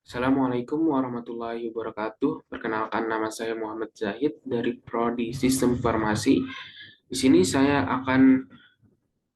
Assalamualaikum warahmatullahi wabarakatuh. Perkenalkan, nama saya Muhammad Zahid dari Prodi Sistem Informasi. Di sini saya akan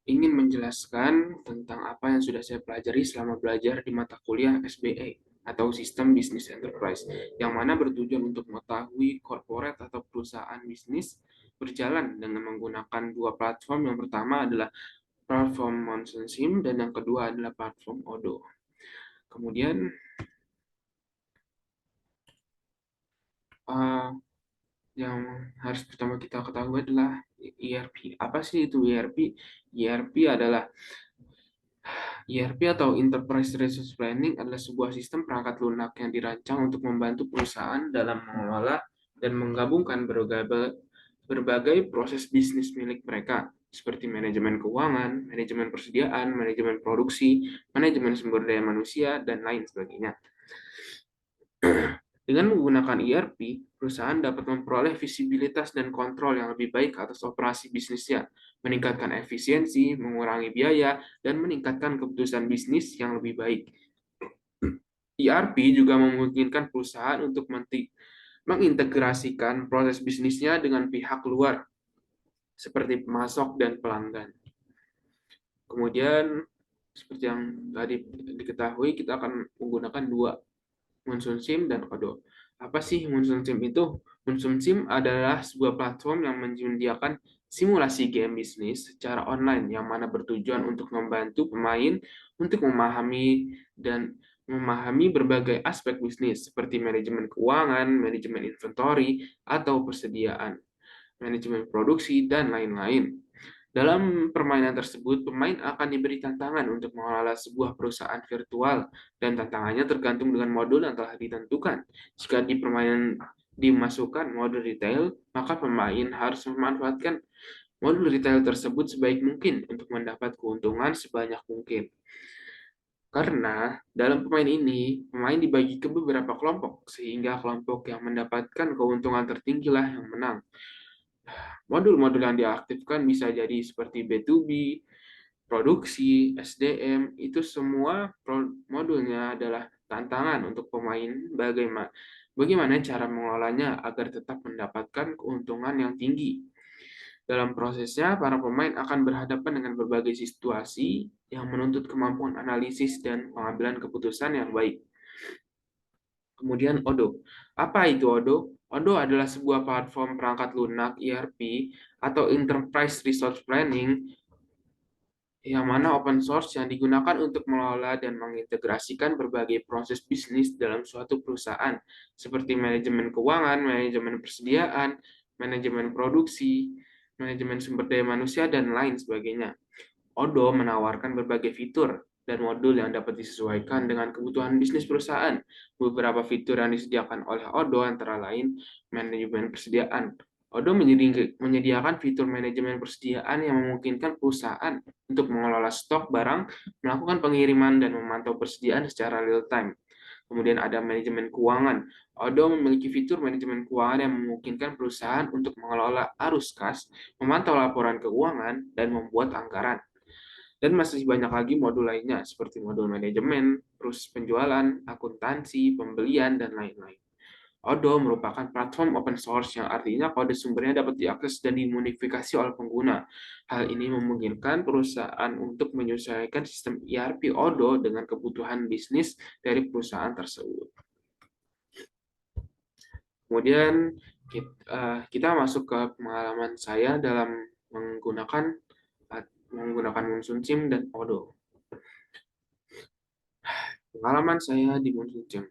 ingin menjelaskan tentang apa yang sudah saya pelajari selama belajar di mata kuliah SBE atau Sistem Business Enterprise, yang mana bertujuan untuk mengetahui corporate atau perusahaan bisnis berjalan dengan menggunakan dua platform. Yang pertama adalah platform Monson Sim dan yang kedua adalah platform Odoo. Kemudian eh, yang harus pertama kita ketahui adalah ERP. Apa sih itu ERP? ERP adalah ERP atau Enterprise Resource Planning adalah sebuah sistem perangkat lunak yang dirancang untuk membantu perusahaan dalam mengelola dan menggabungkan berbagai proses bisnis milik mereka, seperti manajemen keuangan, manajemen persediaan, manajemen produksi, manajemen sumber daya manusia, dan lain sebagainya. Dengan menggunakan ERP, perusahaan dapat memperoleh visibilitas dan kontrol yang lebih baik atas operasi bisnisnya, meningkatkan efisiensi, mengurangi biaya, dan meningkatkan keputusan bisnis yang lebih baik. ERP juga memungkinkan perusahaan untuk mengintegrasikan proses bisnisnya dengan pihak luar, seperti pemasok dan pelanggan. Kemudian, seperti yang tadi diketahui, kita akan menggunakan dua, Monsoon Sim dan Odoo. Apa sih Monsoon Sim itu? Monsoon Sim adalah sebuah platform yang menyediakan simulasi game bisnis secara online yang mana bertujuan untuk membantu pemain untuk memahami berbagai aspek bisnis seperti manajemen keuangan, manajemen inventory atau persediaan, manajemen produksi, dan lain-lain. Dalam permainan tersebut, pemain akan diberi tantangan untuk mengelola sebuah perusahaan virtual, dan tantangannya tergantung dengan modul yang telah ditentukan. Jika di permainan dimasukkan modul retail, maka pemain harus memanfaatkan modul retail tersebut sebaik mungkin untuk mendapat keuntungan sebanyak mungkin. Karena dalam pemain ini, pemain dibagi ke beberapa kelompok, sehingga kelompok yang mendapatkan keuntungan tertinggilah yang menang. Modul-modul yang diaktifkan bisa jadi seperti B2B, produksi, SDM, itu semua modulnya adalah tantangan untuk pemain bagaimana cara mengelolanya agar tetap mendapatkan keuntungan yang tinggi. Dalam prosesnya, para pemain akan berhadapan dengan berbagai situasi yang menuntut kemampuan analisis dan pengambilan keputusan yang baik. Kemudian Odoo. Apa itu Odoo? Odoo adalah sebuah platform perangkat lunak ERP atau Enterprise Resource Planning yang mana open source yang digunakan untuk mengelola dan mengintegrasikan berbagai proses bisnis dalam suatu perusahaan, seperti manajemen keuangan, manajemen persediaan, manajemen produksi, manajemen sumber daya manusia, dan lain sebagainya. Odoo menawarkan berbagai fitur dan modul yang dapat disesuaikan dengan kebutuhan bisnis perusahaan. Beberapa fitur yang disediakan oleh Odoo antara lain manajemen persediaan. Odoo menyediakan fitur manajemen persediaan yang memungkinkan perusahaan untuk mengelola stok barang, melakukan pengiriman, dan memantau persediaan secara real-time. Kemudian ada manajemen keuangan. Odoo memiliki fitur manajemen keuangan yang memungkinkan perusahaan untuk mengelola arus kas, memantau laporan keuangan, dan membuat anggaran. Dan masih banyak lagi modul lainnya, seperti modul manajemen, proses penjualan, akuntansi, pembelian, dan lain-lain. Odoo merupakan platform open source yang artinya kode sumbernya dapat diakses dan dimodifikasi oleh pengguna. Hal ini memungkinkan perusahaan untuk menyesuaikan sistem ERP Odoo dengan kebutuhan bisnis dari perusahaan tersebut. Kemudian kita masuk ke pengalaman saya dalam menggunakan Monsoon Sim dan Odoo. Pengalaman saya di Monsoon Sim.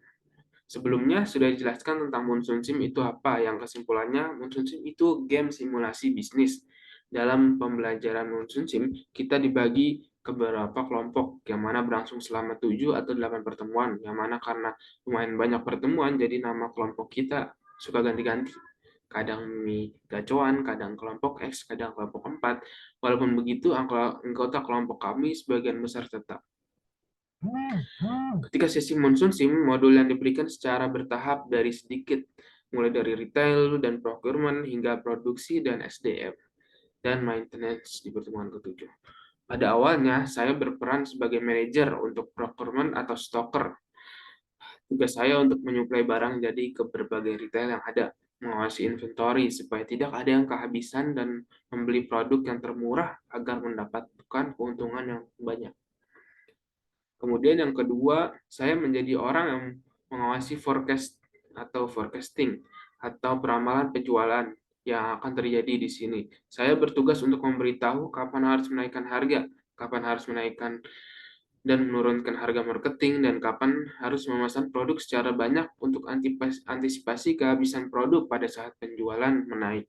Sebelumnya sudah dijelaskan tentang Monsoon Sim itu apa, yang kesimpulannya Monsoon Sim itu game simulasi bisnis. Dalam pembelajaran Monsoon Sim, kita dibagi ke beberapa kelompok, yang mana berlangsung selama 7 atau 8 pertemuan, yang mana karena lumayan banyak pertemuan, jadi nama kelompok kita suka ganti-ganti. Kadang gacoan, kadang kelompok X, kadang kelompok 4. Walaupun begitu, anggota kelompok kami sebagian besar tetap. Ketika sesi Monsoon Sim, modul yang diberikan secara bertahap dari sedikit, mulai dari retail dan procurement hingga produksi dan SDM, dan maintenance di pertemuan ketujuh. Pada awalnya, saya berperan sebagai manajer untuk procurement atau stocker. Tugas saya untuk menyuplai barang jadi ke berbagai retail yang ada, mengawasi inventory supaya tidak ada yang kehabisan dan membeli produk yang termurah agar mendapatkan keuntungan yang banyak. Kemudian yang kedua, saya menjadi orang yang mengawasi forecasting atau peramalan penjualan yang akan terjadi di sini. Saya bertugas untuk memberitahu kapan harus menaikkan harga, kapan harus menaikkan dan menurunkan harga marketing, dan kapan harus memesan produk secara banyak untuk antisipasi kehabisan produk pada saat penjualan menaik.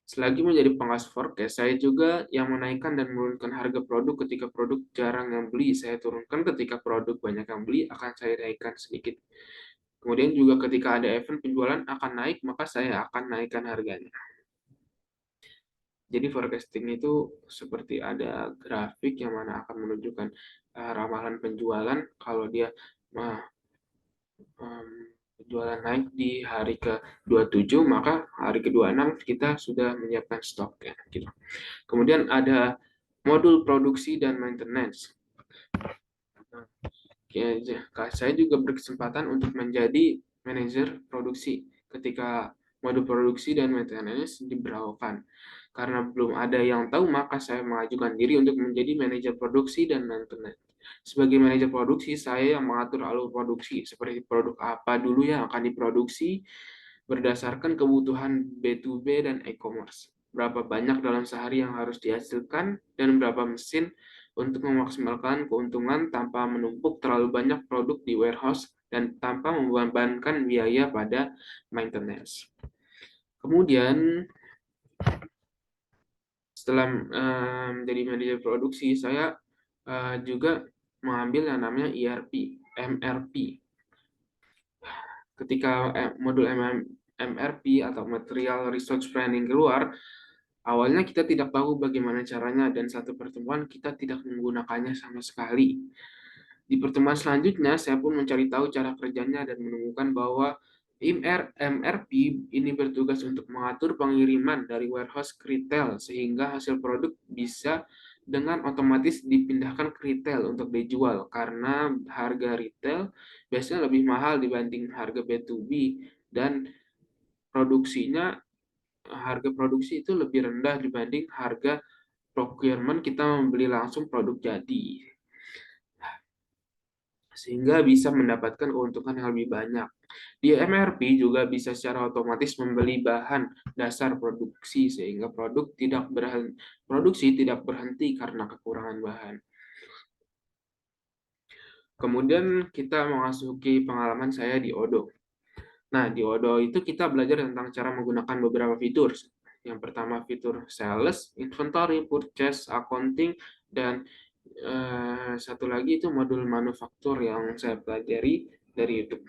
Selagi menjadi pengawas forecast, saya juga yang menaikkan dan menurunkan harga produk ketika produk jarang yang beli. Saya turunkan ketika produk banyak yang beli, akan saya naikkan sedikit. Kemudian juga ketika ada event penjualan akan naik, maka saya akan naikkan harganya. Jadi forecasting itu seperti ada grafik yang mana akan menunjukkan ramalan penjualan. Kalau dia penjualan naik di hari ke-27, maka hari ke-26 kita sudah menyiapkan stoknya. Gitu. Kemudian ada modul produksi dan maintenance. Saya juga berkesempatan untuk menjadi manajer produksi ketika modul produksi dan maintenance diberlakukan. Karena belum ada yang tahu, maka saya mengajukan diri untuk menjadi manajer produksi dan maintenance. Sebagai manajer produksi, saya yang mengatur alur produksi, seperti produk apa dulu yang akan diproduksi berdasarkan kebutuhan B2B dan e-commerce. Berapa banyak dalam sehari yang harus dihasilkan, dan berapa mesin untuk memaksimalkan keuntungan tanpa menumpuk terlalu banyak produk di warehouse dan tanpa membebankan biaya pada maintenance. Kemudian, setelah menjadi manajer produksi, saya juga mengambil yang namanya ERP, MRP. Ketika modul MRP atau Material Resource Planning keluar, awalnya kita tidak tahu bagaimana caranya, dan satu pertemuan kita tidak menggunakannya sama sekali. Di pertemuan selanjutnya, saya pun mencari tahu cara kerjanya dan menemukan bahwa MRP ini bertugas untuk mengatur pengiriman dari warehouse ke retail, sehingga hasil produk bisa dengan otomatis dipindahkan ke retail untuk dijual, karena harga retail biasanya lebih mahal dibanding harga B2B, dan produksinya harga produksi itu lebih rendah dibanding harga procurement kita membeli langsung produk jadi, sehingga bisa mendapatkan keuntungan yang lebih banyak. Di MRP juga bisa secara otomatis membeli bahan dasar produksi, sehingga produksi tidak berhenti karena kekurangan bahan. Kemudian kita memasuki pengalaman saya di Odoo. Nah, di Odoo itu kita belajar tentang cara menggunakan beberapa fitur. Yang pertama fitur sales, inventory, purchase, accounting, dan satu lagi itu modul manufaktur yang saya pelajari dari YouTube.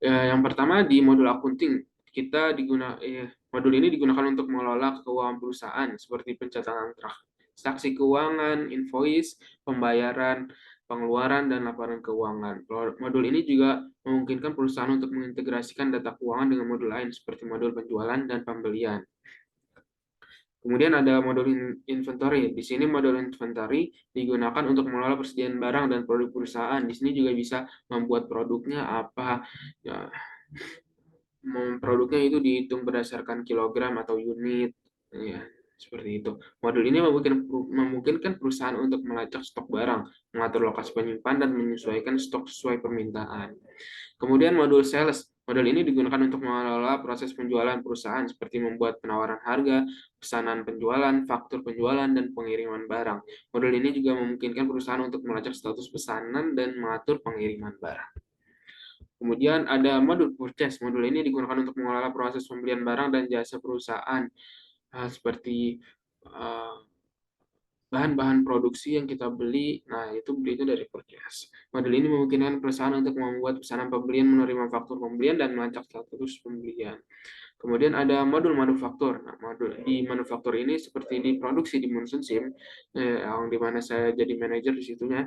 Yang pertama di modul accounting, modul ini digunakan untuk mengelola keuangan perusahaan seperti pencatatan transaksi keuangan, invoice, pembayaran, pengeluaran, dan laporan keuangan. Modul ini juga memungkinkan perusahaan untuk mengintegrasikan data keuangan dengan modul lain seperti modul penjualan dan pembelian. Kemudian ada modul inventory. Di sini modul inventory digunakan untuk mengelola persediaan barang dan produk perusahaan. Di sini juga bisa membuat produknya apa, ya, produknya itu dihitung berdasarkan kilogram atau unit, ya, seperti itu. Modul ini memungkinkan perusahaan untuk melacak stok barang, mengatur lokasi penyimpan, dan menyesuaikan stok sesuai permintaan. Kemudian modul sales. Modul ini digunakan untuk mengelola proses penjualan perusahaan seperti membuat penawaran harga, pesanan penjualan, faktur penjualan, dan pengiriman barang. Modul ini juga memungkinkan perusahaan untuk melacak status pesanan dan mengatur pengiriman barang. Kemudian ada modul purchase. Modul ini digunakan untuk mengelola proses pembelian barang dan jasa perusahaan, seperti bahan-bahan produksi yang kita beli, nah itu belinya dari purchase. Modul ini memungkinkan perusahaan untuk membuat pesanan pembelian, menerima faktur pembelian, dan melacak status pembelian. Kemudian ada modul manufaktur. Nah, di manufaktur ini seperti di produksi di Munsun Sim, yang dimana saya jadi manajer di situnya,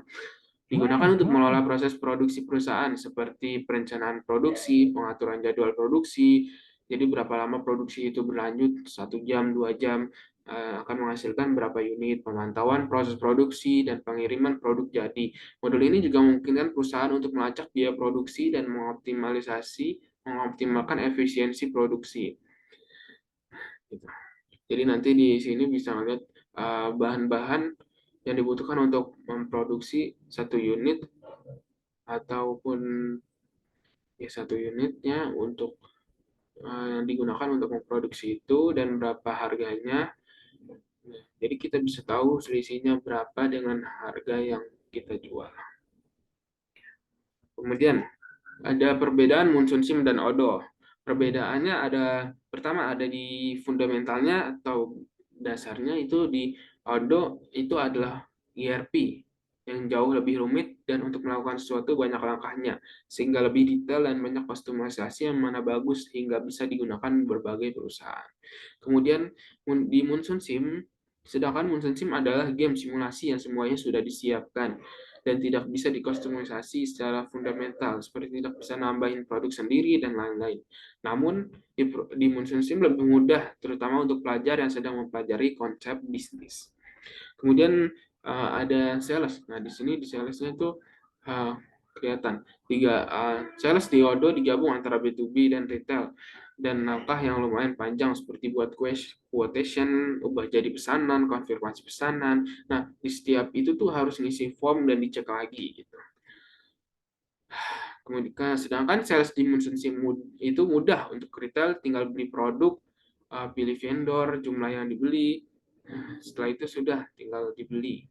digunakan untuk mengelola proses produksi perusahaan seperti perencanaan produksi, pengaturan jadwal produksi, jadi berapa lama produksi itu berlanjut, 1 jam, 2 jam, akan menghasilkan berapa unit, pemantauan proses produksi, dan pengiriman produk jadi. Modul ini juga memungkinkan perusahaan untuk melacak biaya produksi dan mengoptimalkan efisiensi produksi. Gitu. Jadi nanti di sini bisa melihat bahan-bahan yang dibutuhkan untuk memproduksi satu unit ataupun ya satu unitnya untuk yang digunakan untuk memproduksi itu dan berapa harganya. Nah, jadi kita bisa tahu selisihnya berapa dengan harga yang kita jual. Kemudian ada perbedaan Munsun Sim dan Odo. Perbedaannya pertama ada di fundamentalnya atau dasarnya. Itu di Odo itu adalah ERP yang jauh lebih rumit dan untuk melakukan sesuatu banyak langkahnya, sehingga lebih detail dan banyak kustomisasi yang mana bagus hingga bisa digunakan berbagai perusahaan. Kemudian di Munsun Sim, sedangkan Munsun Sim adalah game simulasi yang semuanya sudah disiapkan dan tidak bisa dikustomisasi secara fundamental, seperti tidak bisa nambahin produk sendiri dan lain-lain. Namun, di Munsun Sim lebih mudah, terutama untuk pelajar yang sedang mempelajari konsep bisnis. Kemudian ada sales. Nah, di sini di salesnya itu kelihatan sales di Odo digabung antara B2B dan retail, dan langkah yang lumayan panjang seperti buat quotation, ubah jadi pesanan, konfirmasi pesanan. Nah, di setiap itu tuh harus ngisi form dan dicek lagi gitu. Kemudian sedangkan sales di Munsun Sim itu mudah untuk retail, tinggal beli produk, pilih vendor, jumlah yang dibeli. Setelah itu sudah tinggal dibeli.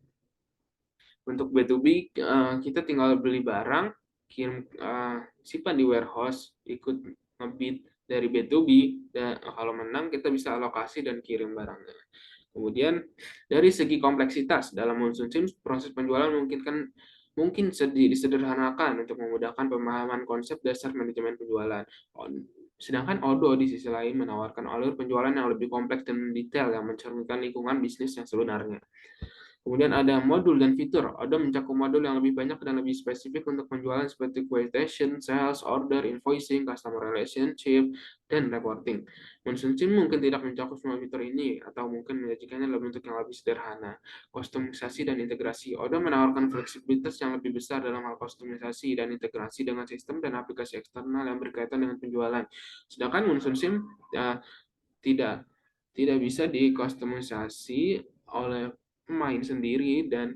Untuk B2B kita tinggal beli barang, kirim simpan di warehouse, ikut ngebid dari B2B, dan kalau menang kita bisa alokasi dan kirim barangnya. Kemudian dari segi kompleksitas dalam Monsoon Sim, proses penjualan mungkin disederhanakan untuk memudahkan pemahaman konsep dasar manajemen penjualan. Sedangkan Odo di sisi lain menawarkan alur penjualan yang lebih kompleks dan detail yang mencerminkan lingkungan bisnis yang sebenarnya. Kemudian ada modul dan fitur. Odo mencakup modul yang lebih banyak dan lebih spesifik untuk penjualan seperti quotation, sales, order, invoicing, customer relationship, dan reporting. Monsoon Sim mungkin tidak mencakup semua fitur ini, atau mungkin menyajikannya dalam bentuk yang lebih sederhana. Kustomisasi dan integrasi. Odo menawarkan fleksibilitas yang lebih besar dalam hal kustomisasi dan integrasi dengan sistem dan aplikasi eksternal yang berkaitan dengan penjualan. Sedangkan Monsoon Sim tidak tidak bisa dikustomisasi oleh pemain sendiri dan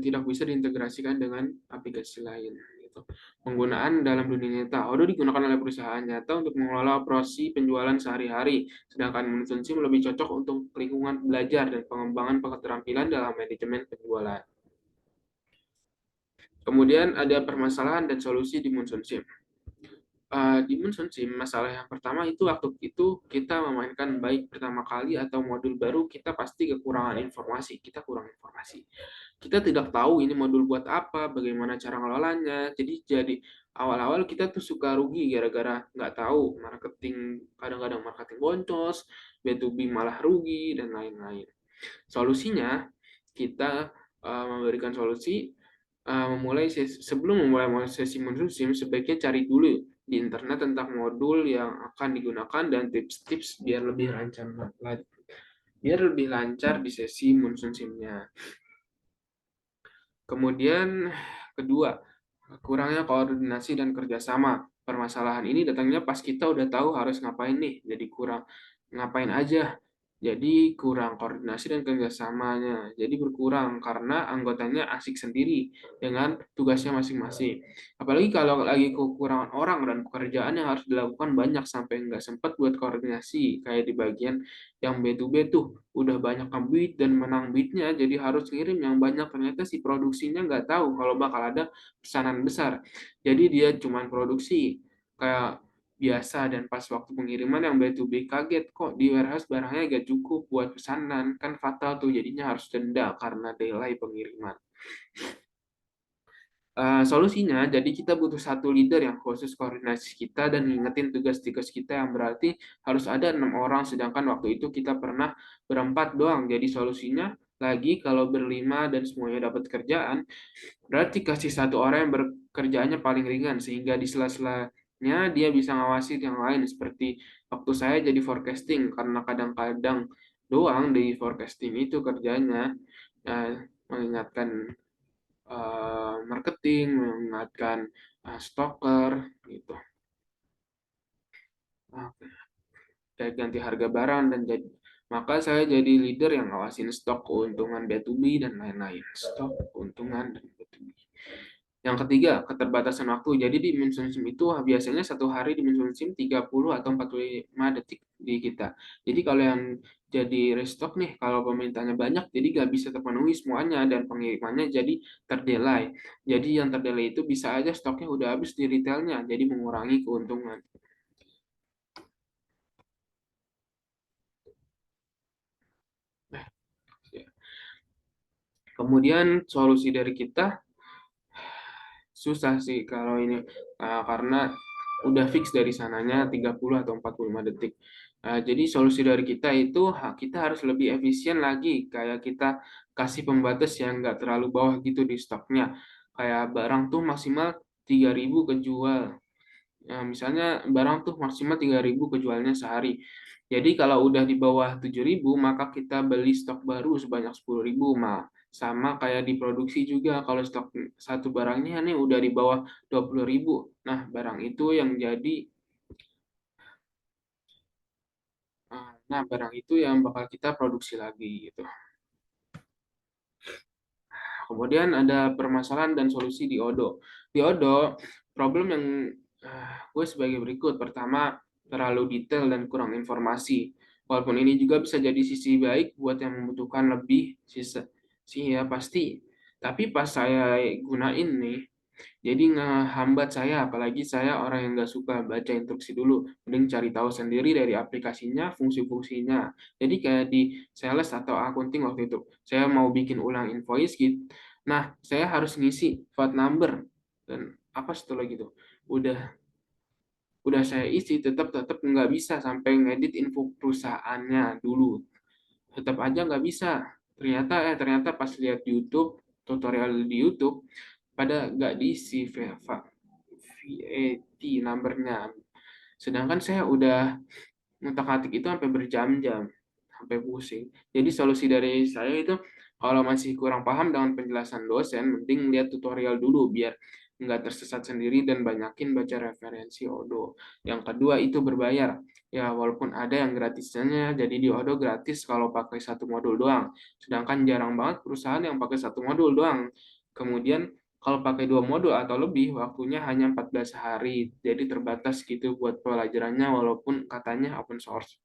tidak bisa diintegrasikan dengan aplikasi lain. Gitu. Penggunaan dalam dunia nyata. Odo digunakan oleh perusahaan nyata untuk mengelola operasi penjualan sehari-hari, sedangkan Monsoon Sim lebih cocok untuk lingkungan belajar dan pengembangan keterampilan dalam manajemen penjualan. Kemudian ada permasalahan dan solusi di Monsoon Sim. Di Monsoon Sim, masalah yang pertama itu waktu itu kita memainkan baik pertama kali atau modul baru, kita pasti kekurangan informasi, kita kurang informasi. Kita tidak tahu ini modul buat apa, bagaimana cara ngelolanya, jadi awal-awal kita tuh suka rugi gara-gara nggak tahu marketing, kadang-kadang marketing boncos, B2B malah rugi, dan lain-lain. Solusinya, kita memberikan solusi, sebelum memulai sesi Monsoon Sim, sebaiknya cari dulu di internet tentang modul yang akan digunakan dan tips-tips biar lebih lancar di sesi Monsoon Sim-nya. Kemudian kedua, kurangnya koordinasi dan kerjasama. Permasalahan ini datangnya pas kita udah tahu harus ngapain nih, jadi kurang ngapain aja. Jadi kurang koordinasi dan kerjasamanya. Jadi berkurang karena anggotanya asik sendiri dengan tugasnya masing-masing. Apalagi kalau lagi kekurangan orang dan pekerjaan yang harus dilakukan banyak sampai nggak sempat buat koordinasi. Kayak di bagian yang B2B tuh udah banyak nge-bid dan menang bidnya, jadi harus ngirim yang banyak. Ternyata si produksinya nggak tahu kalau bakal ada pesanan besar. Jadi dia cuma produksi kayak biasa, dan pas waktu pengiriman yang B2B kaget kok di warehouse barangnya gak cukup buat pesanan, kan fatal tuh, jadinya harus denda karena delay pengiriman. Solusinya, jadi kita butuh satu leader yang khusus koordinasi kita dan ngingetin tugas-tugas kita, yang berarti harus ada 6 orang, sedangkan waktu itu kita pernah berempat doang. Jadi solusinya lagi kalau berlima dan semuanya dapat kerjaan, berarti kasih satu orang yang bekerjaannya paling ringan, sehingga di sela-sela stoknya, dia bisa ngawasi yang lain seperti waktu saya jadi forecasting karena kadang-kadang doang di forecasting itu kerjanya mengingatkan marketing, mengingatkan stoker gitu. Oke. Kayak ganti harga barang dan jadi maka saya jadi leader yang ngawasin stok keuntungan B2B dan lain-lain. Stok keuntungan dan B2B. Yang ketiga, keterbatasan waktu. Jadi di Minsun SIM itu biasanya satu hari di Minsun SIM 30 atau 45 detik di kita. Jadi kalau yang jadi restock nih, kalau permintaannya banyak, jadi nggak bisa terpenuhi semuanya dan pengirimannya jadi terdelay. Jadi yang terdelay itu bisa aja stoknya udah habis di retailnya, jadi mengurangi keuntungan. Nah, ya. Kemudian solusi dari kita susah sih kalau ini karena udah fix dari sananya 30 atau 45 detik. Jadi solusi dari kita itu kita harus lebih efisien lagi kayak kita kasih pembatas yang nggak terlalu bawah gitu di stoknya. Kayak barang tuh maksimal 3.000 kejual. Misalnya barang tuh maksimal 3.000 kejualnya sehari. Jadi kalau udah di bawah 7.000 maka kita beli stok baru sebanyak 10.000. Sama kayak di produksi juga kalau stok satu barangnya nih udah di bawah 20.000. Nah, barang itu yang jadi barang itu yang bakal kita produksi lagi gitu. Kemudian ada permasalahan dan solusi di Odo. Di Odo, problem yang gue sebagai berikut. Pertama, terlalu detail dan kurang informasi. Walaupun ini juga bisa jadi sisi baik buat yang membutuhkan lebih sih ya pasti. Tapi pas saya gunain nih, jadi ngehambat saya, apalagi saya orang yang nggak suka baca instruksi dulu. Mending cari tahu sendiri dari aplikasinya, fungsi-fungsinya. Jadi kayak di sales atau accounting waktu itu, saya mau bikin ulang invoice gitu. Nah, saya harus ngisi VAT number dan apa setelah gitu. Udah udah saya isi, tetap nggak bisa sampai ngedit info perusahaannya dulu. Tetap aja nggak bisa. Ternyata pas lihat YouTube, tutorial di YouTube, pada nggak diisi VAT numbernya. Sedangkan saya udah ngutak-atik itu sampai berjam-jam, sampai pusing. Jadi solusi dari saya itu kalau masih kurang paham dengan penjelasan dosen, mending lihat tutorial dulu biar nggak tersesat sendiri dan banyakin baca referensi Odo. Yang kedua itu berbayar. Ya, walaupun ada yang gratisnya, jadi di Odo gratis kalau pakai satu modul doang. Sedangkan jarang banget perusahaan yang pakai satu modul doang. Kemudian kalau pakai dua modul atau lebih, waktunya hanya 14 hari. Jadi terbatas gitu buat pelajarannya walaupun katanya open source.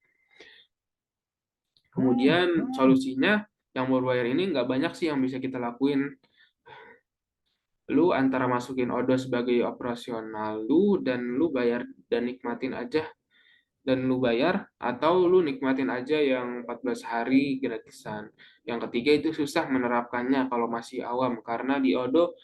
Kemudian solusinya yang berbayar ini nggak banyak sih yang bisa kita lakuin. Lu antara masukin Odo sebagai operasional lu dan lu bayar dan nikmatin aja dan lu bayar atau lu nikmatin aja yang 14 hari gratisan. Yang ketiga itu susah menerapkannya kalau masih awam karena di Odo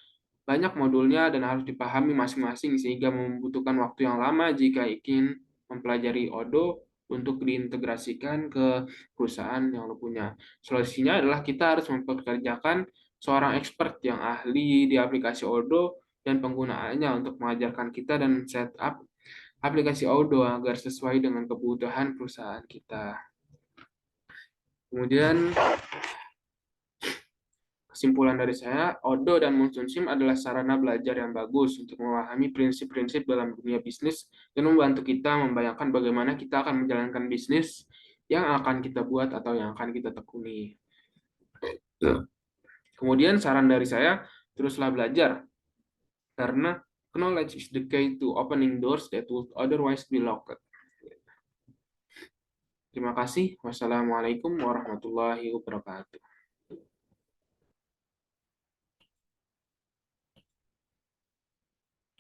banyak modulnya dan harus dipahami masing-masing sehingga membutuhkan waktu yang lama jika ingin mempelajari Odo untuk diintegrasikan ke perusahaan yang lo punya. Solusinya adalah kita harus mempekerjakan seorang expert yang ahli di aplikasi Odo dan penggunaannya untuk mengajarkan kita dan setup aplikasi Odo agar sesuai dengan kebutuhan perusahaan kita. Kemudian kesimpulan dari saya, Odo dan Munsun Sim adalah sarana belajar yang bagus untuk memahami prinsip-prinsip dalam dunia bisnis dan membantu kita membayangkan bagaimana kita akan menjalankan bisnis yang akan kita buat atau yang akan kita tekuni. Kemudian saran dari saya, teruslah belajar karena knowledge is the key to opening doors that would otherwise be locked. Terima kasih. Wassalamualaikum warahmatullahi wabarakatuh.